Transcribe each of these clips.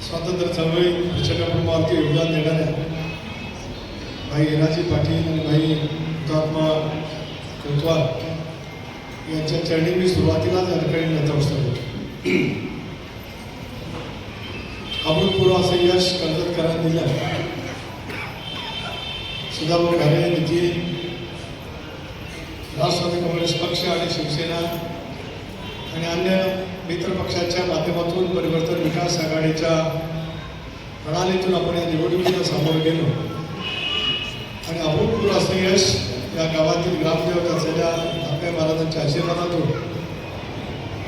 स्वातंत्र्य चळवळीत प्रचंड प्रमाणात योगदान देणाऱ्या भाई हिराजी पाटील आणि भाई हुतात्मा कोतवाल यांच्या चरणी मी सुरुवातीलाच या ठिकाणी नतमस्तक होतो. अभूतपूर्व असं यश कर्जतकरांनी दिलं. सुधाभाऊ घारे, नितीन, राष्ट्रवादी काँग्रेस पक्ष आणि शिवसेना आणि अन्य मित्र पक्षाच्या माध्यमातून परिवर्तन विकास आघाडीच्या प्रणालीतून आपण या निवडणुकीला सामोरं गेलो आणि अभूतपूर्व असं यश या गावातील ग्रामदेवता असलेल्या आपल्या महाराजांच्या आशीर्वादातून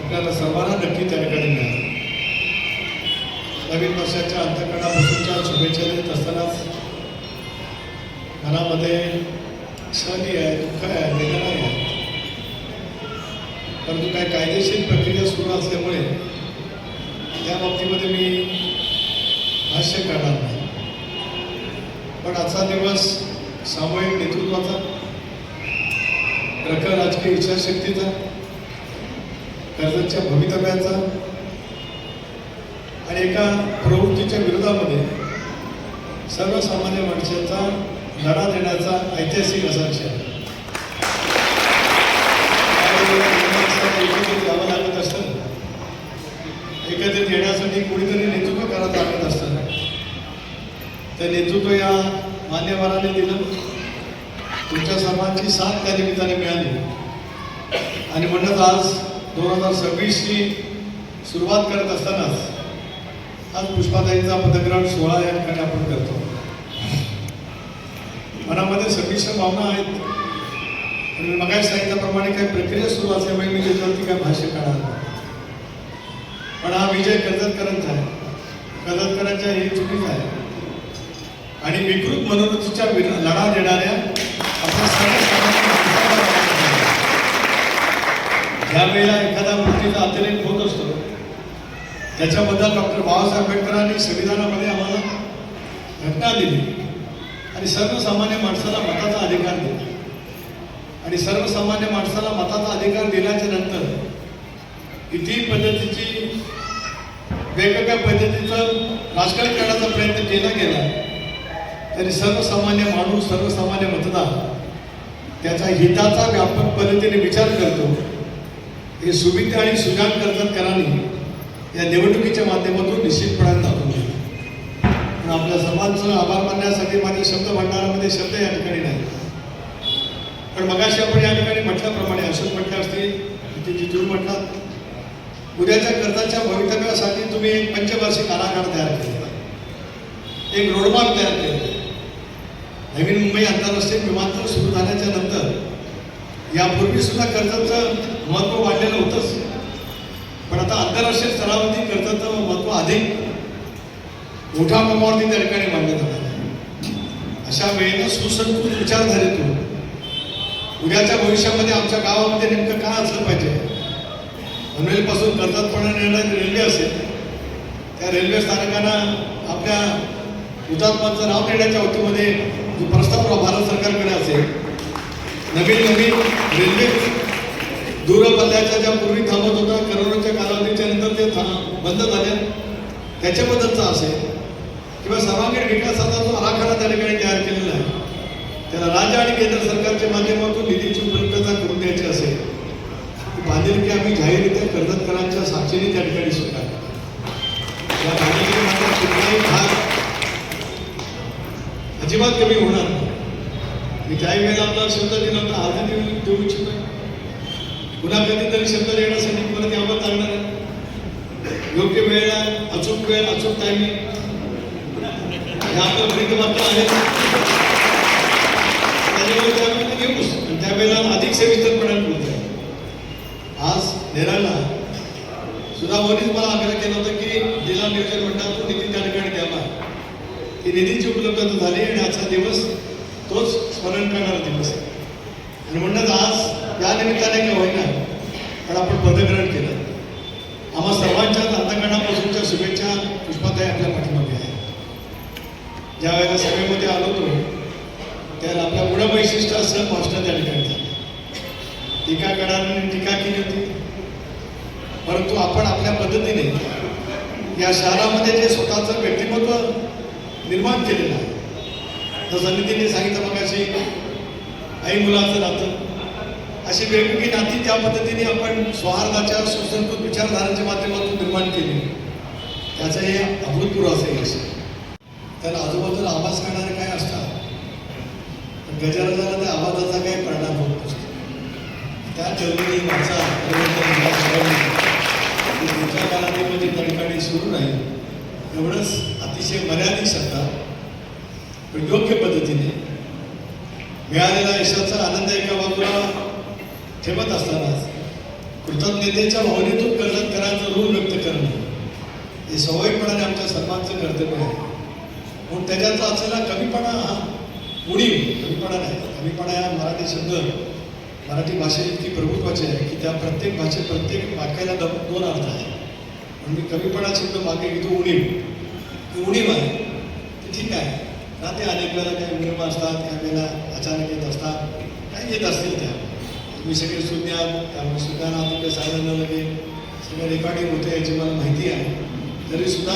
आपल्याला सर्वांना नक्की त्या ठिकाणी मिळालं. नवीन वर्षाच्या अंतःकरणापासूनच्या शुभेच्छा देत असतानाच मनामध्ये क्षणी आहे, दुःख आहे, वेदना आहे. परंतु काय कायदेशीर प्रक्रिया सुरू असल्यामुळे त्या बाबतीमध्ये मी भाष्य करणार नाही. पण आजचा दिवस सामूहिक नेतृत्वाचा, प्रखर राजकीय इच्छाशक्तीचा, कर्जतच्या भवितव्याचा आणि एका प्रवृत्तीच्या विरोधामध्ये सर्वसामान्य माणसाचा लढा देण्याचा ऐतिहासिक असा विषय आहे. एकत्रित यावं लागत असतं, एकत्रित येण्यासाठी कोणीतरी नेतृत्व करायला लागत असतं. ते नेतृत्व या मान्यवरांनी दिलं. तुमच्या सर्वांची साथ त्या निमित्ताने मिळाली आणि म्हणत आज 2026ची सुरुवात करत असतानाच आज पुष्पाताईंचा पदग्रहण सोहळा या ठिकाणी आपण करतो. मनामध्ये संमिश्र भावना आहेत. मी मगाशी सांगितल्याप्रमाणे काही प्रक्रिया सुरू असल्यामुळे मी त्याच्यावरती काय भाष्य करणार नाही. पण हा विजय कर्जतकरांचा आहे. कर्जतकरांच्या हे चुकीचं आहे आणि विकृत मनोवृत्तीच्या लढा देणाऱ्या आपल्या ज्यावेळेला एखाद्या गोष्टीचा अतिरेक होत असतो त्याच्याबद्दल डॉक्टर बाबासाहेब आंबेडकरांनी संविधानामध्ये आम्हाला घटना दिली आणि सर्वसामान्य माणसाला मताचा अधिकार दिला आणि सर्वसामान्य माणसाला मताचा अधिकार दिल्याच्या नंतर किती पद्धतीची वेगवेगळ्या पद्धतीचं राजकारण करण्याचा प्रयत्न केला गेला तरी सर्वसामान्य माणूस, सर्वसामान्य मतदार त्याच्या हिताचा व्यापक पद्धतीने विचार करतो. हे सुविधा आणि सुजाण कर्जतकरांनी या निवडणुकीच्या माध्यमातून निश्चितपणाने दाखवून दिले. पण आपल्या सर्वांचं आभार मानण्यासाठी माझ्या शब्द भंडारामध्ये शब्द या ठिकाणी नाही. पण मगाशी आपण या ठिकाणी म्हटल्याप्रमाणे अशोक म्हटले असतील, जिजूर म्हटलात, उद्याच्या कर्जाच्या भवितव्यासाठी तुम्ही एक पंचवार्षिक आराखडा तयार केला, एक रोडमॅप तयार केला. नवीन मुंबई आंतरराष्ट्रीय विमानतळ सुरू झाल्याच्या नंतर यापूर्वी सुद्धा कर्जतचं महत्त्व वाढलेलं होतंच, पण आता आंतरराष्ट्रीय स्तरावरती कर्जतचं महत्त्व अधिक मोठ्या प्रमाणावरती त्या ठिकाणी मांडलं जाणार. अशा वेळेला सुसंस्कृत विचारधारेतून उद्याच्या भविष्यामध्ये आमच्या गावामध्ये नेमकं काय असलं पाहिजे. पनवेलपासून कर्जतपर्यंत येणारी रेल्वे असेल, त्या रेल्वे स्थानकांना आपल्या हुतात्म्यांचं नाव देण्याच्या वतीमध्ये जो प्रस्ताव भारत सरकारकडे असेल, नवीन रेल्वे दूर पल्ल्याच्या ज्या पूर्वी थांबत होता करोनाच्या कालावधीच्या नंतर ते बंद झाल्या त्याच्याबद्दलचा असेल किंवा सर्वांगीण विकासाचा जो आराखडा त्या ठिकाणी तयार केलेला आहे त्याला राज्य आणि केंद्र सरकारच्या माध्यमातून निधीची उपलब्धता करून द्यायची असेल, ती बांधिलकी आम्ही जाहीररित्या कर्जतकरांच्या साक्षीने त्या ठिकाणी स्वीकार या बांधिलकी मात्र कुठलाही भाग अजिबात कमी होणार नाही. मी त्याही वेळेला आपला शब्द दिला होता, आजही देऊ इच्छितो. पुन्हा कधीतरी शब्द देण्यासाठी परत यावं लागणार आहे. योग्य वेळेला अचूक वेळ, अचूक टायमिंग हे आपलं ब्रीदवाक्य आहे. त्याच्यामुळे त्यावेळेला घेऊच आणि त्यावेळेला अधिक सविस्तरपणे बोलतोय. आज नेराला सुधाभाऊनीच मला आग्रह केला होता की जिल्हा नियोजन मंडळातून निधी त्या ठिकाणी द्यावा. ही निधीची उपलब्धता झाली आणि आजचा दिवस तोच स्मरण करणारा दिवस आहे. आणि म्हणूनच आज या निमित्ताने का होईना पण आपण पदग्रहण केलं. आम्हा सर्वांच्याच अंतःकरणापासूनच्या शुभेच्छा पुष्पाताई आपल्या पाठीमागे आहे. ज्या वेळेला सभेमध्ये आलो होतो त्याला आपल्या गुणवैशिष्ट्यासह भाषण त्या ठिकाणी झालं. टीकाकारांनी टीका केली होती, परंतु आपण आपल्या पद्धतीने या शहरामध्ये जे स्वतःचं व्यक्तिमत्व निर्माण केलेलं आहे. जसं नितीनने सांगितलं मगाशी आई मुलाचं नातं, अशी वेगवेगळी नाती त्या पद्धतीने आपण सौहार्दाच्या सुसंस्कृत विचारधारांच्या माध्यमातून निर्माण केली. त्याचं हे अभूतपूर्व असं यश. तर आजूबाजूला आवाज करणारे काय असतात, गजराजाला त्या आवाजाचा काही परिणाम होत नसतो. त्या चळवळी माझा पुढच्या कालावधीमध्ये त्या ठिकाणी सुरू राहील. एवढंच अतिशय मर्यादित शब्दात पण योग्य पद्धतीने मिळालेला यशाचा आनंद एका बाजूला ठेवत असतानाच कृतज्ञतेच्या भावनेतून कर्जतकरांचं ऋण व्यक्त करणं हे स्वाभाविकपणाने आमच्या सर्वांचं कर्तव्य आहे. म्हणून त्याच्यातला असलेला कमीपणा हा कमीपणा नाही. कमीपणा हा मराठी शब्द मराठी भाषेत इतकी प्रभुत्वाची आहे की त्या प्रत्येक भाषेत प्रत्येक वाक्याला दोन अर्थ आहे. म्हणून मी कमीपणा शब्द मागे घेतो. उणीव आहे ते ठीक आहे ना. ते अनेक वेळेला काही उणीव असतात, काही वेळेला अचानक येत असतात, काही येत असतील त्या. तुम्ही सगळे शून्य आहात, त्यामुळे सुद्धा तुमच्या सायला लगे सगळं रेकॉर्डिंग होतं याची मला माहिती आहे. तरीसुद्धा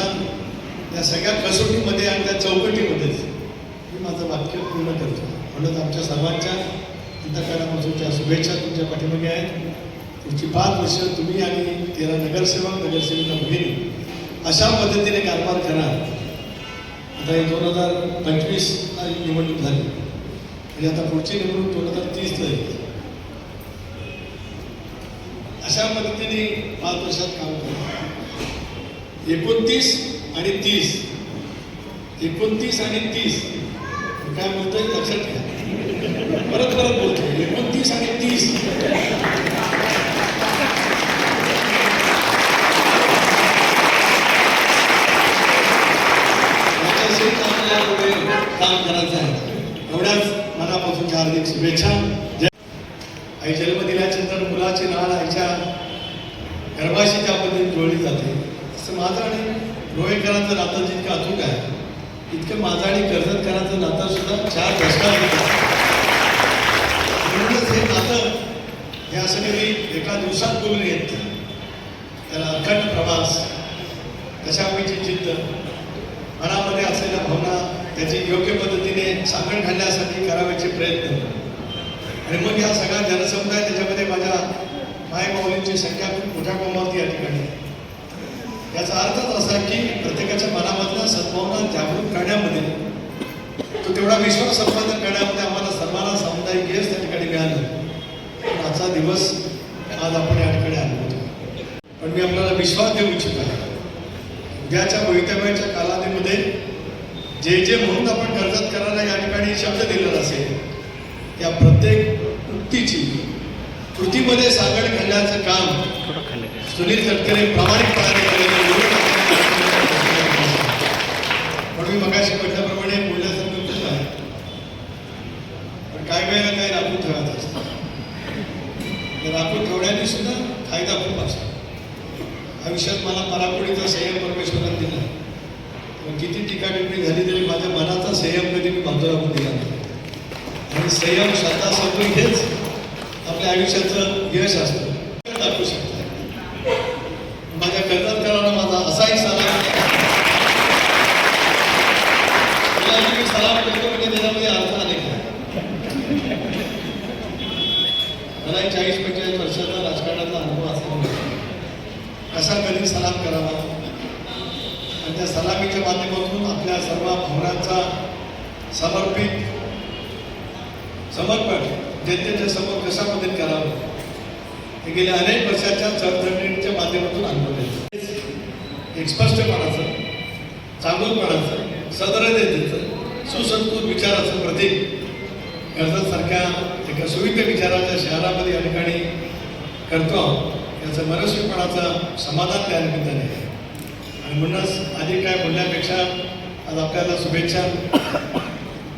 त्या सगळ्या कसोटीमध्ये आणि त्या चौकटीमध्येच मी माझं वाक्य पूर्ण करतो. म्हणून आमच्या सर्वांच्या अंतःकरणापासूनच्या शुभेच्छा तुमच्या पाठीमागे आहेत. पुढची 5 वर्ष तुम्ही आणि 13 नगरसेविका भगिनी अशा पद्धतीने कारभार करा. आता हे 2025 निवडणूक झाली म्हणजे आता पुढची निवडणूक 2030 येईल. अशा पद्धतीने 5 वर्षात काम करा. 29 आणि 30 29 आणि 30 काय बोलतोय लक्षात घ्या. परत बोलतोय 29 आणि 30. काम करायचं आहे. एवढ्याच मनापासून हार्दिक शुभेच्छा. आई जन्म दिल्यानंतर मुलाची नाळ आईच्या गर्भाशी ज्या पद्धतीने जोडली जाते तसं माझं आणि रोहेकरांचं नातं जितकं अचूक आहे इतकं माझं आणि कर्जतकरांचं नातं सुद्धा 4 दशकात. म्हणूनच हे नातं हे असं कधी एका दिवसात बोलून येत नाही. त्याला अखंड प्रवास, कशापैकी जिद्द, मनामध्ये असलेल्या भावना त्याची योग्य पद्धतीने सांगड घालण्यासाठी करावयाचे प्रयत्न आणि मग या सगळ्या जनसमुदाय त्याच्यामध्ये माझ्या मायमाऊलींची संख्या खूप मोठ्या प्रमाणात या ठिकाणी. याचा अर्थच असा की प्रत्येकाच्या मनामधल्या सद्भावना जागृत करण्यामध्ये तो तेवढा विश्वास संपादन करण्यामध्ये आम्हाला सर्वांना सामुदायिक यश त्या ठिकाणी मिळालं. आजचा दिवस आज आपण या ठिकाणी आलो होतो. पण मी आपल्याला विश्वास देऊ इच्छित आहे उद्याच्या भवितव्याच्या कालावधीमध्ये जे म्हणून आपण कर्जतकरांना या ठिकाणी शब्द दिलेला असेल त्या प्रत्येक उक्तीची कृतीमध्ये सागर घालण्याचं काम सुनील तटकरे प्रामाणिकपणाने केलेलं. म्हणून मी मगाशी म्हटल्याप्रमाणे बोलण्यासारखं खूप आहे पण काही वेळेला काही राखून ठेवायचं असतं. राखून ठेवण्याने सुद्धा फायदा खूप असतो. आयुष्यात मला पराकोडीचा संयम परमेश्वराने दिला. किती टीकाटिप्पणी झाली तरी माझ्या मनाचा संयम कधी मी बाजूला पण दिला नाही. आणि संयम श्रद्धा सद्गुण हेच आपल्या आयुष्याचं यश असतं. दाखवू शकतात. माझ्या कर्जतकरांना माझा असाही सलाम मी सलाम करतो म्हणजे त्याच्यामध्ये अर्थ अनेक आहे. मला 40-45 वर्षाचा राजकारणाचा अनुभव असल्यामुळे कसा कधी सलाम करावा आणि त्या सलामीच्या माध्यमातून आपल्या सर्व भावनांचा समर्पण जनतेच्या समोर कशा पद्धतीने करावं हे गेल्या अनेक वर्षाच्या चळवळीच्या माध्यमातून अनुभवले. एक स्पष्टपणाचं, चांगुलपणाचं, सदृढतेचं, सुसंस्कृत विचाराचं प्रतीक कर्जतसारख्या एका सुविध विचाराच्या शहरामध्ये या ठिकाणी करतो याचं मनस्वीपणाचं समाधान त्या निमित्ताने आहे. आणि म्हणूनच आधी काय बोलण्यापेक्षा आज आपल्याला शुभेच्छा